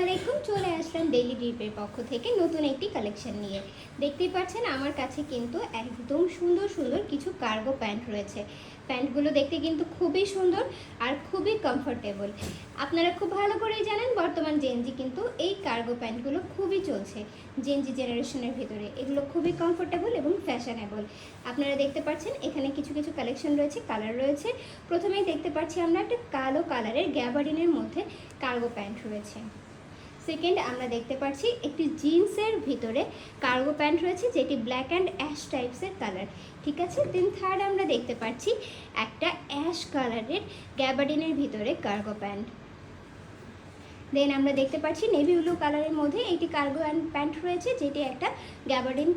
আলাইকুম, চলে আসলাম ডেইলি ড্রিপের পক্ষ থেকে নতুন একটি কালেকশন নিয়ে। দেখতেই পাচ্ছেন আমার কাছে কিন্তু একদম সুন্দর সুন্দর কিছু কার্গো প্যান্ট রয়েছে। প্যান্টগুলো দেখতে কিন্তু খুবই সুন্দর আর খুবই কমফোর্টেবল। আপনারা খুব ভালো করেই জানেন বর্তমান জেনজি কিন্তু এই কার্গো প্যান্টগুলো খুবই চলছে জেনজি জেনারেশনের ভিতরে। এগুলো খুবই কমফোর্টেবল এবং ফ্যাশনেবল। আপনারা দেখতে পাচ্ছেন এখানে কিছু কিছু কালেকশন রয়েছে, কালার রয়েছে। প্রথমেই দেখতে পাচ্ছি আমরা একটা কালো কালারের গ্যাবার্ডিনের মধ্যে কার্গো প্যান্ট রয়েছে। সেকেন্ড আমরা দেখতে পাচ্ছি একটি জিন্সের ভিতরে কার্গো প্যান্ট রয়েছে যেটি ব্ল্যাক অ্যান্ড অ্যাশ টাইপসের কালার, ঠিক আছে। দেন থার্ড আমরা দেখতে পাচ্ছি একটা অ্যাশ কালারের গ্যাবার্ডিনের ভিতরে কার্গো প্যান্ট। দেন আমরা দেখতে পাচ্ছি নেভি ব্লু কালারের মধ্যে একটি কার্গো প্যান্ট রয়েছে যেটি একটা গ্যাবার্ডিন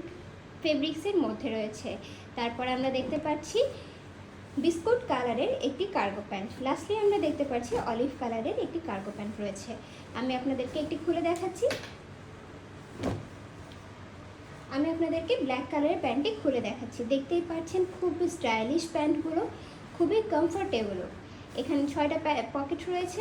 ফেব্রিক্সের মধ্যে রয়েছে। তারপর আমরা দেখতে পাচ্ছি বিস্কুট কালারের একটি কার্গো প্যান্ট। লাস্টলি আমরা দেখতে পাচ্ছি অলিভ কালারের একটি কার্গো প্যান্ট রয়েছে। আমি আপনাদেরকে একটি খুলে দেখাচ্ছি। আমি আপনাদেরকে ব্ল্যাক কালারের প্যান্টটি খুলে দেখাচ্ছি। দেখতেই পাচ্ছেন খুব স্টাইলিশ প্যান্টগুলো, খুবই কমফোর্টেবলও। এখানে 6টা পকেট রয়েছে,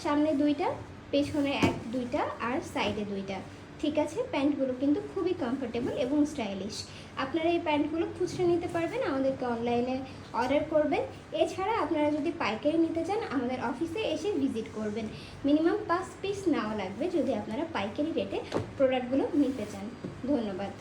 সামনে 2টা, পেছনে 2টা আর সাইডে 2টা, ঠিক আছে। প্যান্টগুলো কিন্তু খুবই কমফোর্টেবল এবং স্টাইলিশ। আপনারা এই প্যান্টগুলো খুচরা নিতে পারবেন, আমাদেরকে অনলাইনে অর্ডার করবেন। এছাড়া আপনারা যদি পাইকারি নিতে চান আমাদের অফিসে এসে ভিজিট করবেন। মিনিমাম 5 পিস নেওয়া লাগবে যদি আপনারা পাইকারি রেটে প্রোডাক্টগুলো নিতে চান। ধন্যবাদ।